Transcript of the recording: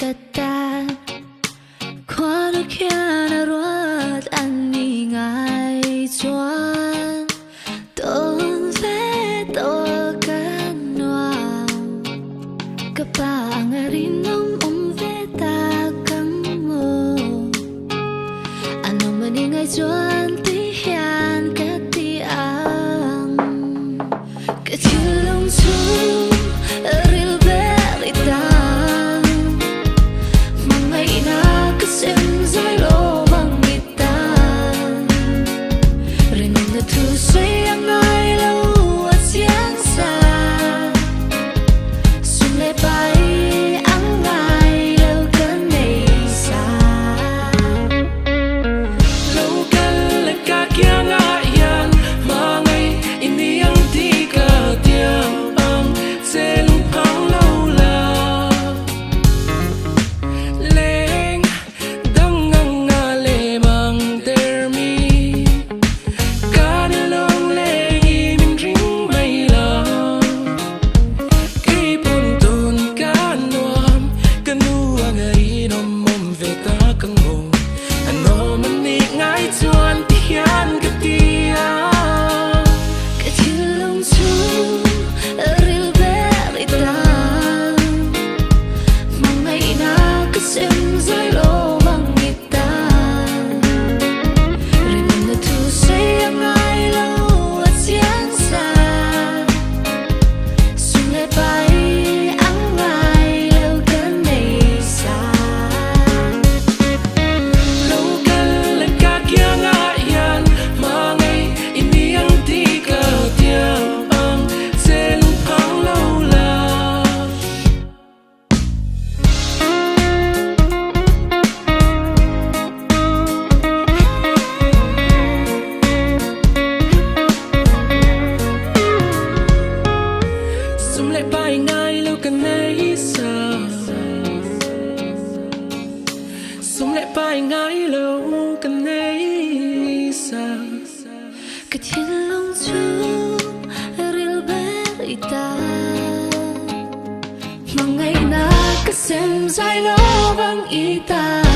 kata Kuano kiana ruat ani ngai chuan Ton ve to kanwa Kapa angarin ve ta kang mo Ano maningai chuan ti hian kati ang Katilong chu real belly down Mga ina kasim zay lo bang itan Rinong na tu say ang ay lo at siyang sa Sumlay pa'y ang ay lo kanay sa Lo kalagak yang ayan Mangay iniyang di ka tiyang ang selong pang lola Leng dangang nga lemang termi Kanilong leng imin ring may lang Kay puntun kanuam Kanuang ainom mong veta kang mo Ano manik ngay tuan tiyan katiyan Katilong chu real belly down Mga ina kasim zay lo bang itan Rinong na tu say ang ay lo at siyang sa Sumlay pa'y ang ay lo kanay sa Lo kalagak yang ayan Mangay iniyang di ka tiyang ang selong pang lola Sumlay pa'y ngay lo kanay sa Sumlay pa'y ngay lo kanay sa Katilong chu real belly down Mga ina kasim zay lo bang itan